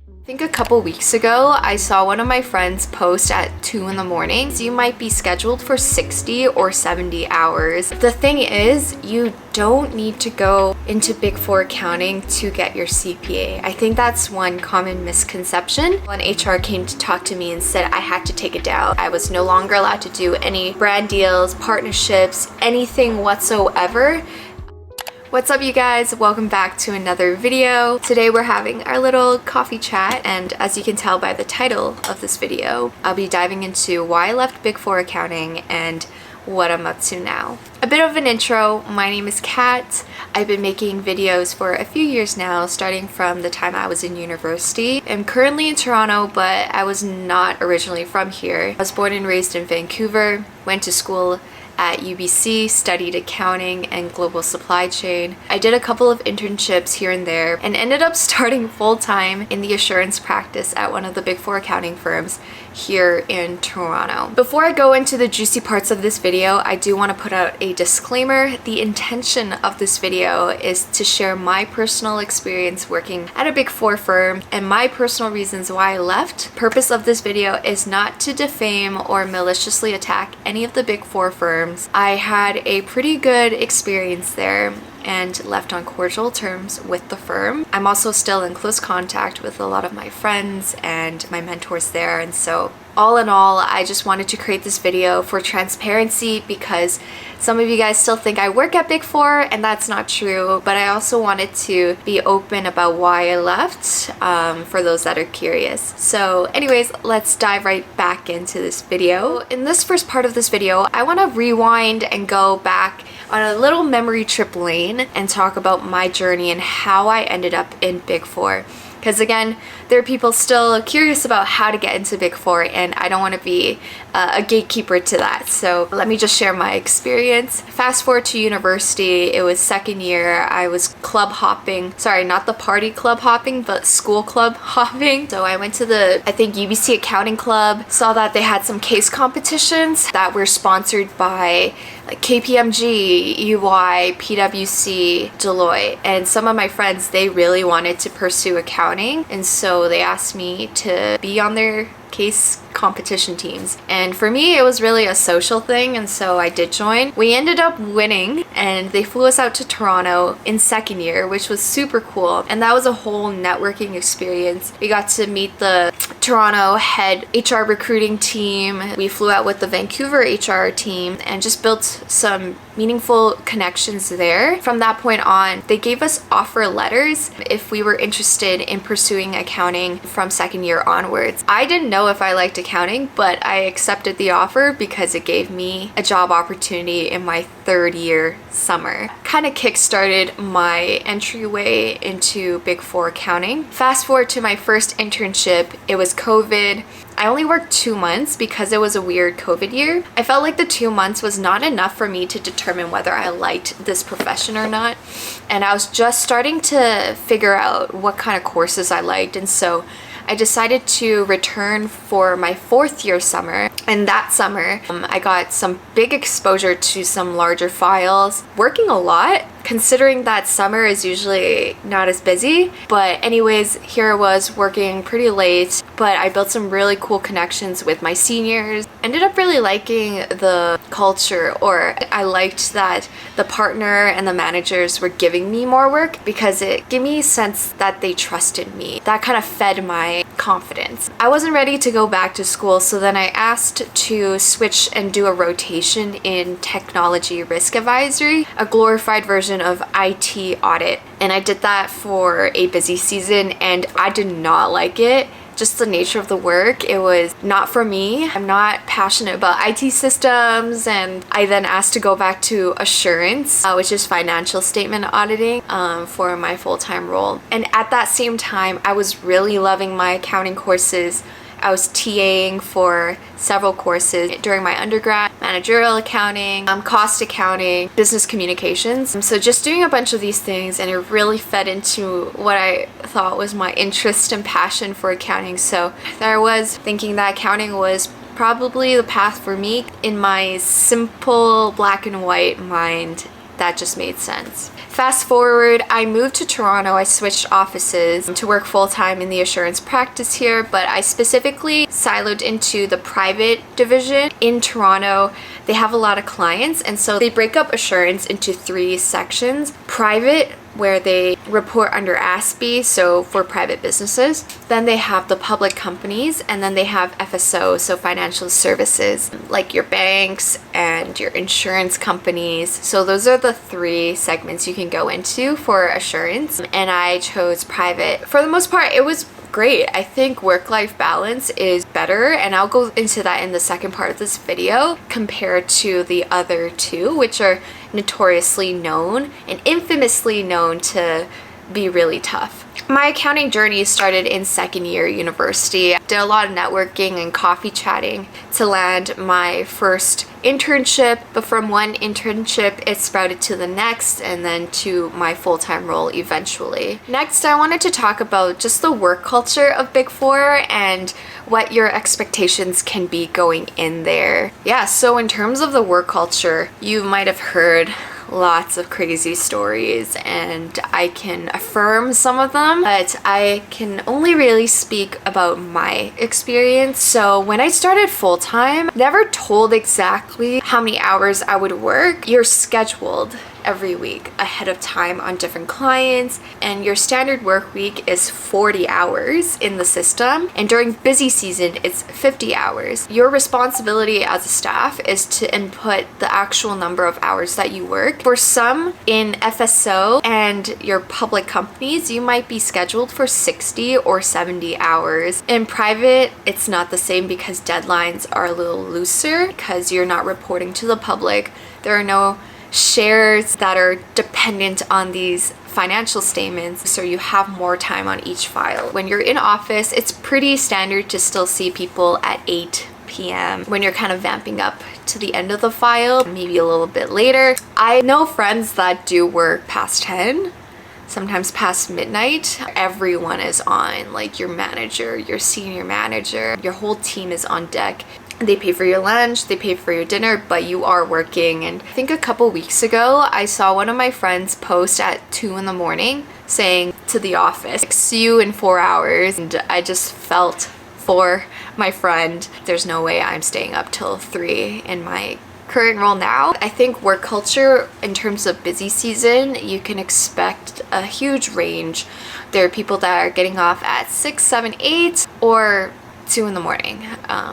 I think a couple weeks ago, I saw one of my friends post at 2 in the morning. So you might be scheduled for 60 or 70 hours. The thing is, you don't need to go into Big Four accounting to get your CPA. I think that's one common misconception. When HR came to talk to me and said I had to take it down, I was no longer allowed to do any brand deals, partnerships, anything whatsoever. What's up, you guys? Welcome back to another video. Today we're having our little coffee chat, and as you can tell by the title of this video, I'll be diving into why I left Big Four accounting and what I'm up to now. A bit of an intro. My name is Kat. I've been making videos for a few years now, starting from the time I was in university. I'm currently in Toronto, but I was not originally from here. I was born and raised in Vancouver, went to school at UBC, studied accounting and global supply chain. I did a couple of internships here and there and ended up starting full-time in the assurance practice at one of the Big Four accounting firms here in Toronto. Before I go into the juicy parts of this video, I do want to put out a disclaimer. The intention of this video is to share my personal experience working at a Big Four firm and my personal reasons why I left. Purpose of this video is not to defame or maliciously attack any of the Big Four firms. I had a pretty good experience there and left on cordial terms with the firm. I'm also still in close contact with a lot of my friends and my mentors there, and so all in all, I just wanted to create this video for transparency because some of you guys still think I work at Big Four, and that's not true, but I also wanted to be open about why I left for those that are curious. So anyways, let's dive right back into this video. In this first part of this video, I want to rewind and go back on a little memory trip lane and talk about my journey and how I ended up in Big Four. Because again, there are people still curious about how to get into Big Four, and I don't want to be a gatekeeper to that. So let me just share my experience. Fast forward to university, it was second year. I was club hopping, sorry, not the party club hopping, but school club hopping. So I went to the, I think, UBC Accounting Club, saw that they had some case competitions that were sponsored by like KPMG, EY, PwC, Deloitte, and some of my friends, they really wanted to pursue accounting, and so they asked me to be on their case competition teams. And for me, it was really a social thing, and so I did join. We ended up winning, and they flew us out to Toronto in second year, which was super cool, and that was a whole networking experience. We got to meet the Toronto head HR recruiting team. We flew out with the Vancouver HR team and just built some meaningful connections there. From that point on, they gave us offer letters if we were interested in pursuing accounting from second year onwards. I didn't know if I liked accounting, but I accepted the offer because it gave me a job opportunity in my third year summer. Kind of kickstarted my entryway into Big Four accounting. Fast forward to my first internship, it was COVID. I only worked 2 months because it was a weird COVID year. I felt like the 2 months was not enough for me to determine whether I liked this profession or not. And I was just starting to figure out what kind of courses I liked, and so I decided to return for my fourth year summer. And that summer, I got some big exposure to some larger files, working a lot, considering that summer is usually not as busy. But anyways, here I was working pretty late, but I built some really cool connections with my seniors. Ended up really liking the culture, or I liked that the partner and the managers were giving me more work because it gave me a sense that they trusted me. That kind of fed my confidence. I wasn't ready to go back to school, so then I asked to switch and do a rotation in technology risk advisory, a glorified version of IT audit. And I did that for a busy season, and I did not like it. Just the nature of the work, it was not for me. I'm not passionate about IT systems, and I then asked to go back to assurance, which is financial statement auditing, for my full-time role. And at that same time, I was really loving my accounting courses. I was TAing for several courses during my undergrad: managerial accounting, cost accounting, business communications. So just doing a bunch of these things, and it really fed into what I thought was my interest and passion for accounting. So there I was thinking that accounting was probably the path for me. In my simple black and white mind, that just made sense. Fast forward, I moved to Toronto. I switched offices to work full-time in the assurance practice here, but I specifically siloed into the private division in Toronto. They have a lot of clients, and so they break up assurance into 3 sections. Private, where they report under ASPE, so for private businesses. Then they have the public companies, and then they have FSO, so financial services, like your banks and your insurance companies. So those are the 3 segments you can go into for assurance, and I chose private. For the most part, it was great. I think work-life balance is better, and I'll go into that in the second part of this video, compared to the other 2, which are notoriously known and infamously known to be really tough. My accounting journey started in second year university. I did a lot of networking and coffee chatting to land my first internship, but from one internship it sprouted to the next and then to my full-time role eventually. Next, I wanted to talk about just the work culture of Big Four and what your expectations can be going in there. Yeah, so in terms of the work culture, you might have heard lots of crazy stories, and I can affirm some of them, but I can only really speak about my experience. So when I started full-time, never told exactly how many hours I would work. You're scheduled every week ahead of time on different clients, and your standard work week is 40 hours in the system, and during busy season it's 50 hours. Your responsibility as a staff is to input the actual number of hours that you work. For some in FSO and your public companies, you might be scheduled for 60 or 70 hours. In private, it's not the same because deadlines are a little looser because you're not reporting to the public. There are no shares that are dependent on these financial statements, so you have more time on each file. When you're in office, it's pretty standard to still see people at 8 p.m. when you're kind of vamping up to the end of the file, maybe a little bit later. I know friends that do work past 10, sometimes past midnight. Everyone is on, like your manager, your senior manager, your whole team is on deck. They pay for your lunch, they pay for your dinner, but you are working. And I think a couple weeks ago, I saw one of my friends post at 2 in the morning saying to the office, see you in 4 hours. And I just felt for my friend. There's no way I'm staying up till 3 in my current role now. I think work culture in terms of busy season, you can expect a huge range. There are people that are getting off at 6, 7, 8, or 2 in the morning,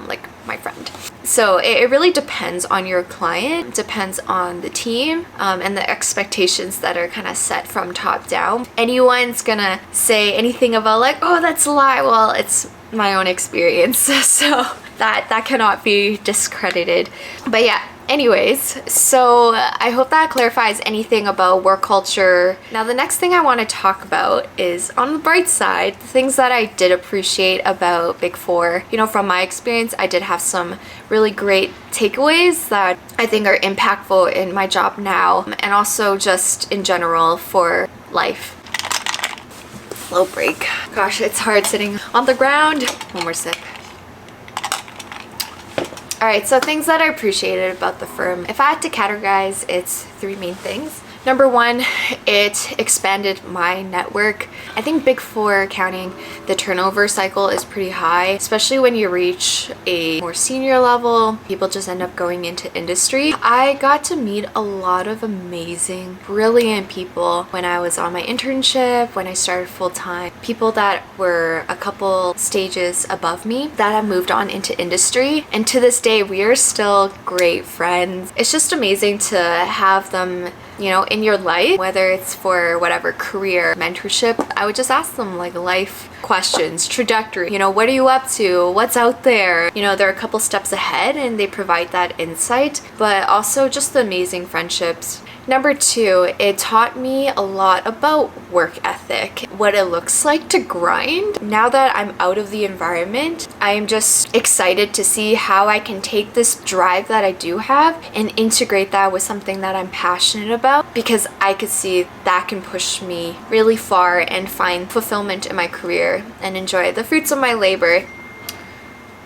like my friend. So it really depends on your client, depends on the team, and the expectations that are kind of set from top down. Anyone's gonna say anything about like, oh, that's a lie. Well, it's my own experience, so that cannot be discredited. But yeah, anyways, so I hope that clarifies anything about work culture. Now, the next thing I want to talk about is on the bright side, the things that I did appreciate about Big Four. You know, from my experience, I did have some really great takeaways that I think are impactful in my job now, and also just in general for life. Slow break. Gosh, it's hard sitting on the ground. One more sip. Alright, so things that I appreciated about the firm. If I had to categorize, it's 3 main things. Number 1, it expanded my network. I think Big Four accounting, the turnover cycle is pretty high, especially when you reach a more senior level. People just end up going into industry. I got to meet a lot of amazing, brilliant people when I was on my internship, when I started full-time. People that were a couple stages above me that have moved on into industry. And to this day, we are still great friends. It's just amazing to have them, you know, in your life, whether it's for whatever career, mentorship. I would just ask them like life questions, trajectory, you know, what are you up to? What's out there? You know, they're a couple steps ahead and they provide that insight, but also just the amazing friendships. Number 2, it taught me a lot about work ethic, what it looks like to grind. Now that I'm out of the environment, I am just excited to see how I can take this drive that I do have and integrate that with something that I'm passionate about, because I could see that can push me really far and find fulfillment in my career and enjoy the fruits of my labor.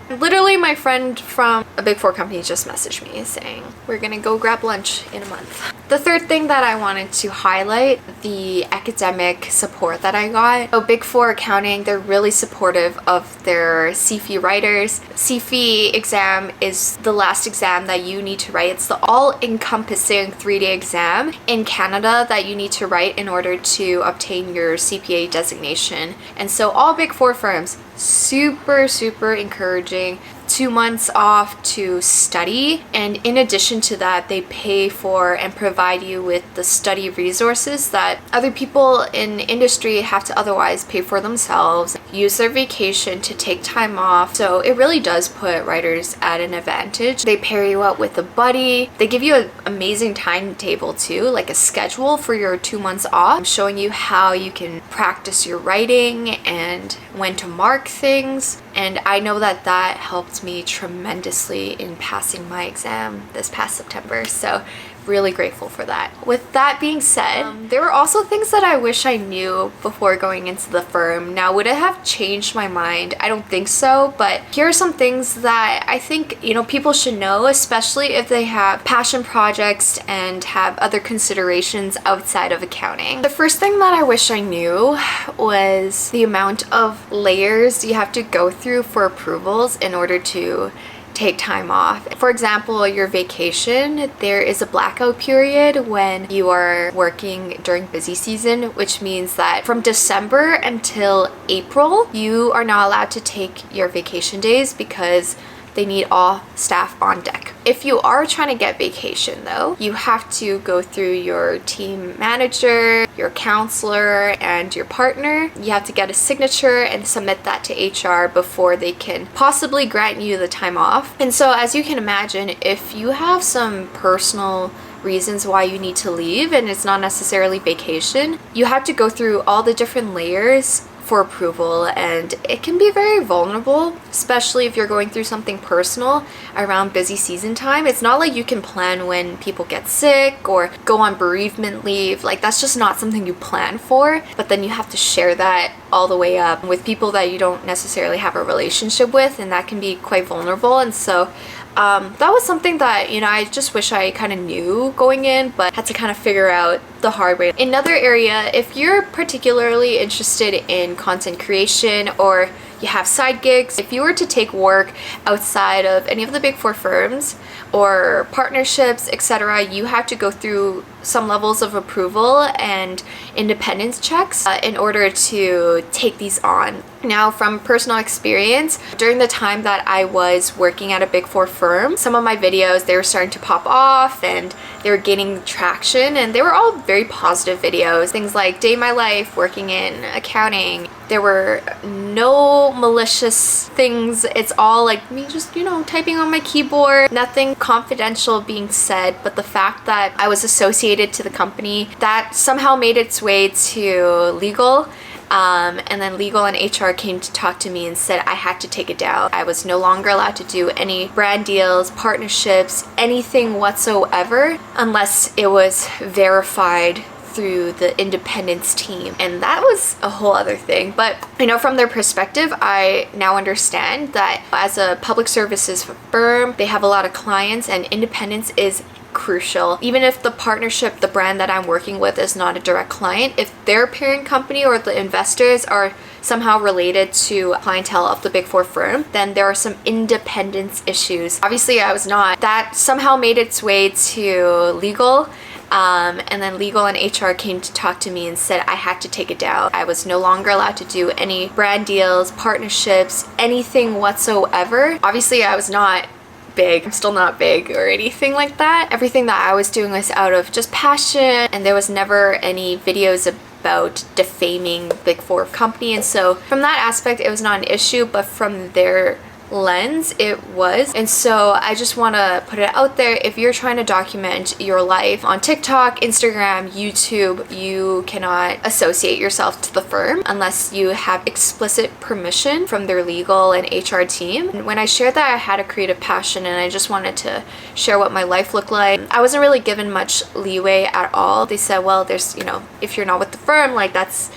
Literally, my friend from a Big Four company just messaged me saying, we're gonna go grab lunch in a month. The third thing that I wanted to highlight, the academic support that I got. So Big Four accounting, they're really supportive of their CFE writers. CFE exam is the last exam that you need to write. It's the all-encompassing 3-day exam in Canada that you need to write in order to obtain your CPA designation. And so all Big Four firms, super encouraging 2 months off to study, and in addition to that, they pay for and provide you with the study resources that other people in industry have to otherwise pay for themselves, use their vacation to take time off. So it really does put writers at an advantage. They pair you up with a buddy. They give you an amazing timetable too, like a schedule for your 2 months off, showing you how you can practice your writing and when to mark things. And I know that that helped me tremendously in passing my exam this past September. So really grateful for that. With that being said, there were also things that I wish I knew before going into the firm. Now, would it have changed my mind? I don't think so, but here are some things that I think, people should know, especially if they have passion projects and have other considerations outside of accounting. The first thing that I wish I knew was the amount of layers you have to go through for approvals in order to take time off. For example, your vacation, there is a blackout period when you are working during busy season, which means that from December until April, you are not allowed to take your vacation days because they need all staff on deck. If you are trying to get vacation though, you have to go through your team manager, your counselor, and your partner. You have to get a signature and submit that to HR before they can possibly grant you the time off. And so as you can imagine, if you have some personal reasons why you need to leave and it's not necessarily vacation, you have to go through all the different layers for approval, and it can be very vulnerable, especially if you're going through something personal around busy season time. It's not like you can plan when people get sick or go on bereavement leave. Like, that's just not something you plan for, but then you have to share that all the way up with people that you don't necessarily have a relationship with, and that can be quite vulnerable. And so that was something that, I just wish I kind of knew going in, but had to kind of figure out the hard way. Another area, if you're particularly interested in content creation or you have side gigs, if you were to take work outside of any of the Big Four firms or partnerships, etc., you have to go through some levels of approval and independence checks in order to take these on. Now, from personal experience, during the time that I was working at a Big Four firm, some of my videos, they were starting to pop off and they were gaining traction, and they were all very positive videos. Things like day in my life working in accounting. There were no malicious things. It's all like me just, typing on my keyboard, nothing confidential being said, but the fact that I was associated to the company, that somehow made its way to legal. And then legal and HR came to talk to me and said I had to take it down. I was no longer allowed to do any brand deals, partnerships, anything whatsoever, unless it was verified through the independence team. And that was a whole other thing. But from their perspective, I now understand that as a public services firm, they have a lot of clients, and independence is crucial. Even if the partnership, the brand that I'm working with, is not a direct client, if their parent company or the investors are somehow related to clientele of the Big Four firm, then there are some independence issues. Obviously, I was not. That somehow made its way to legal. And then legal and HR came to talk to me and said I had to take it down. I was no longer allowed to do any brand deals, partnerships, anything whatsoever. Obviously, I was not big. I'm still not big or anything like that. Everything that I was doing was out of just passion, and there was never any videos about defaming Big Four company. And so from that aspect, it was not an issue, but from their lens it was. And so I just want to put it out there, if you're trying to document your life on TikTok, Instagram, YouTube, you cannot associate yourself to the firm unless you have explicit permission from their legal and HR team. And when I shared that I had a creative passion and I just wanted to share what my life looked like, I wasn't really given much leeway at all. They said, well, there's, if you're not with the firm, like that's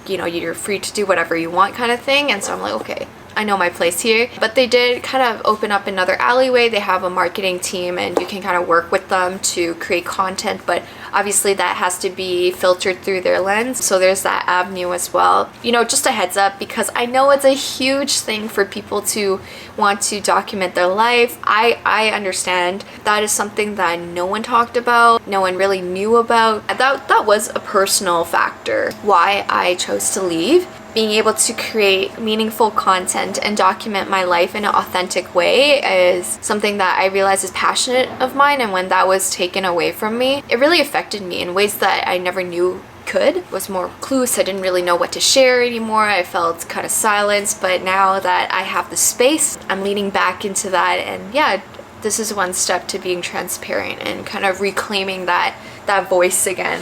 you're free to do whatever you want kind of thing. And so I'm like, okay, I know my place here. But they did kind of open up another alleyway. They have a marketing team and you can kind of work with them to create content, but obviously that has to be filtered through their lens. So there's that avenue as well. You know, just a heads up, because I know it's a huge thing for people to want to document their life. I understand that is something that no one talked about, no one really knew about. That was a personal factor why I chose to leave. Being able to create meaningful content and document my life in an authentic way is something that I realized is passionate of mine, and when that was taken away from me, it really affected me in ways that I never knew could. Was more clueless. I didn't really know what to share anymore. I felt kind of silenced, but now that I have the space, I'm leaning back into that, and yeah, this is one step to being transparent and kind of reclaiming that voice again,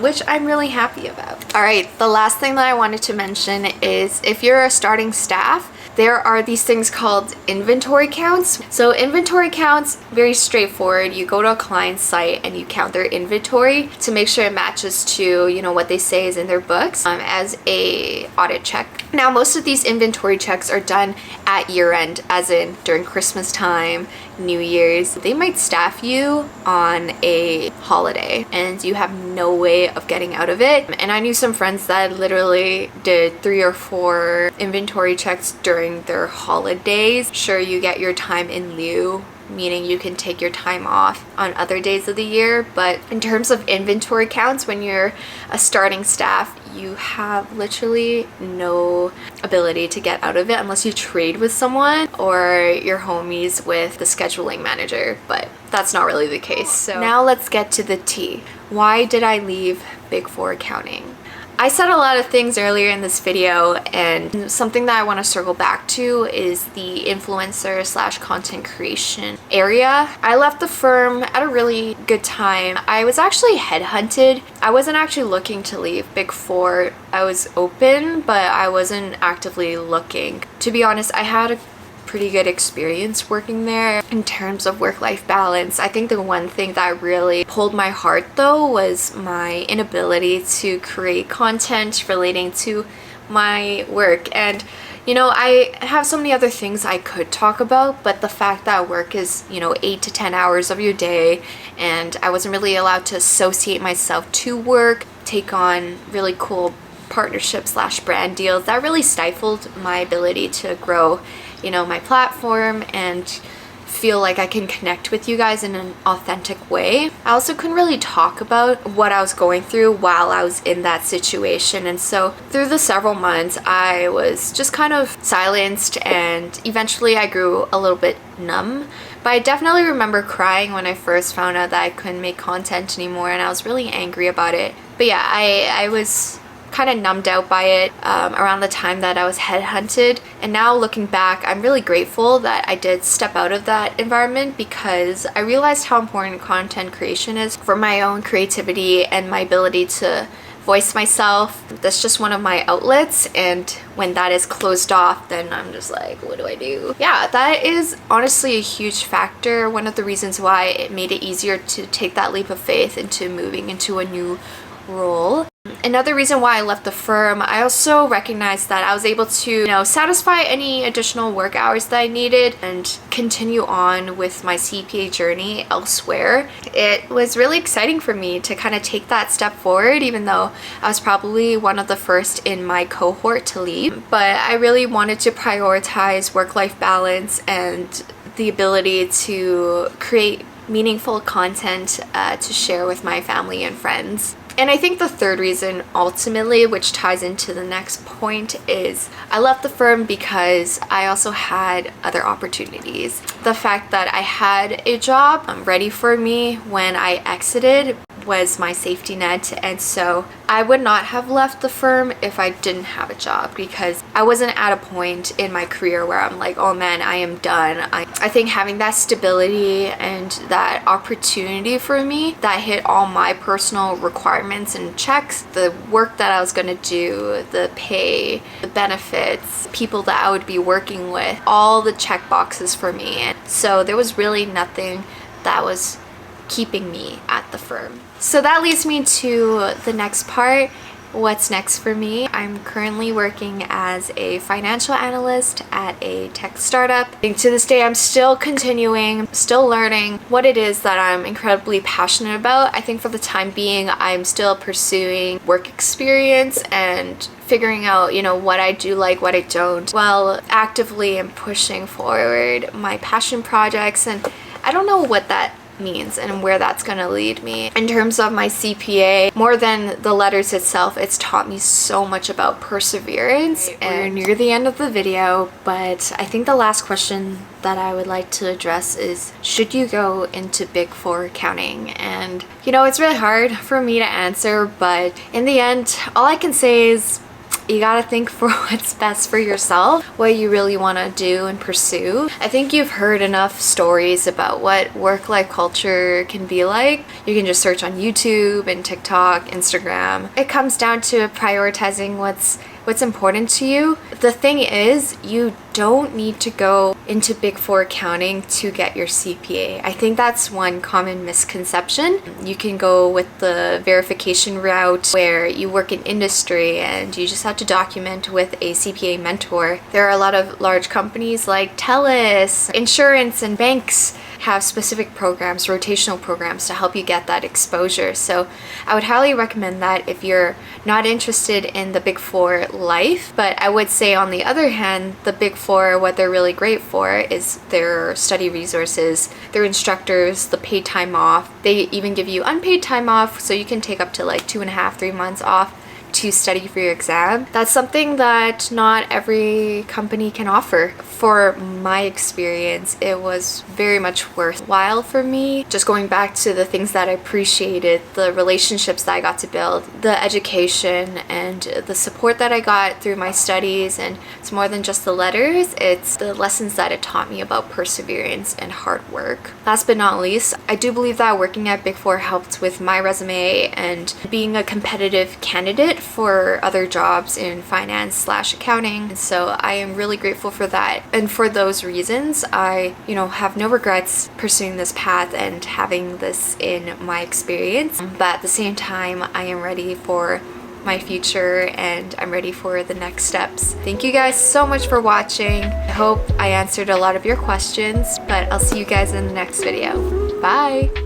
which I'm really happy about. All right, the last thing that I wanted to mention is if you're a starting staff, there are these things called inventory counts. So inventory counts, very straightforward. You go to a client's site and you count their inventory to make sure it matches to, you know, what they say is in their books as a audit check. Now, most of these inventory checks are done at year end, as in during Christmas time, New Year's. They might staff you on a holiday and you have no way of getting out of it. And I knew some friends that literally did 3 or 4 inventory checks during their holidays. Sure, you get your time in lieu, meaning you can take your time off on other days of the year, but in terms of inventory counts, when you're a starting staff, you have literally no ability to get out of it unless you trade with someone or you're homies with the scheduling manager, but that's not really the case. So now let's get to the tea. Why did I leave Big Four accounting? I said a lot of things earlier in this video, and something that I want to circle back to is the influencer / content creation area. I left the firm at a really good time. I was actually headhunted. I wasn't actually looking to leave Big Four. I was open, but I wasn't actively looking. To be honest, I had a pretty good experience working there in terms of work-life balance. I think the one thing that really pulled my heart though was my inability to create content relating to my work. And you know, I have so many other things I could talk about, but the fact that work is, you know, 8 to 10 hours of your day, and I wasn't really allowed to associate myself to work, take on really cool partnership / brand deals, that really stifled my ability to grow, you know, my platform and feel like I can connect with you guys in an authentic way. I also couldn't really talk about what I was going through while I was in that situation, and so through the several months I was just kind of silenced, and eventually I grew a little bit numb. But I definitely remember crying when I first found out that I couldn't make content anymore, and I was really angry about it. But yeah, I was kind of numbed out by it around the time that I was headhunted. And now looking back, I'm really grateful that I did step out of that environment, because I realized how important content creation is for my own creativity and my ability to voice myself. That's just one of my outlets, and when that is closed off, then I'm just like, what do I do? Yeah, that is honestly a huge factor. One of the reasons why it made it easier to take that leap of faith into moving into a new role. Another reason why I left the firm, I also recognized that I was able to, you know, satisfy any additional work hours that I needed and continue on with my CPA journey elsewhere. It was really exciting for me to kind of take that step forward, even though I was probably one of the first in my cohort to leave. But I really wanted to prioritize work-life balance and the ability to create meaningful content to share with my family and friends. And I think the third reason ultimately, which ties into the next point, is I left the firm because I also had other opportunities. The fact that I had a job ready for me when I exited was my safety net, and so I would not have left the firm if I didn't have a job, because I wasn't at a point in my career where I'm like, oh man, I am done. I think having that stability and that opportunity for me that hit all my personal requirements and checks, the work that I was going to do, the pay, the benefits, people that I would be working with, all the check boxes for me. And so there was really nothing that was keeping me at the firm. So that leads me to the next part, what's next for me. I'm currently working as a financial analyst at a tech startup. And to this day, I'm still continuing, still learning what it is that I'm incredibly passionate about. I think for the time being, I'm still pursuing work experience and figuring out, what I do like, what I don't, while actively and pushing forward my passion projects. And I don't know what that means and where that's going to lead me. In terms of my CPA, more than the letters itself, it's taught me so much about perseverance. And we're near the end of the video, but I think the last question that I would like to address is, should you go into Big Four accounting? And it's really hard for me to answer, but in the end, all I can say is you gotta think for what's best for yourself, what you really want to do and pursue. I think you've heard enough stories about what work-life culture can be like. You can just search on YouTube and TikTok, Instagram. It comes down to prioritizing what's important to you. The thing is, you don't need to go into Big Four accounting to get your CPA. I think that's one common misconception. You can go with the verification route where you work in industry and you just have to document with a CPA mentor. There are a lot of large companies like TELUS, insurance, and banks have specific programs, rotational programs, to help you get that exposure. So I would highly recommend that if you're not interested in the Big Four life. But I would say, on the other hand, the Big Four, what they're really great for is their study resources, their instructors, the paid time off. They even give you unpaid time off, so you can take up to like 2.5, 3 months off to study for your exam. That's something that not every company can offer. For my experience, it was very much worthwhile for me. Just going back to the things that I appreciated, the relationships that I got to build, the education and the support that I got through my studies. And it's more than just the letters, it's the lessons that it taught me about perseverance and hard work. Last but not least, I do believe that working at Big Four helped with my resume and being a competitive candidate for other jobs in finance/accounting. And so I am really grateful for that. And for those reasons, I, have no regrets pursuing this path and having this in my experience. But at the same time, I am ready for my future and I'm ready for the next steps. Thank you guys so much for watching. I hope I answered a lot of your questions, but I'll see you guys in the next video. Bye!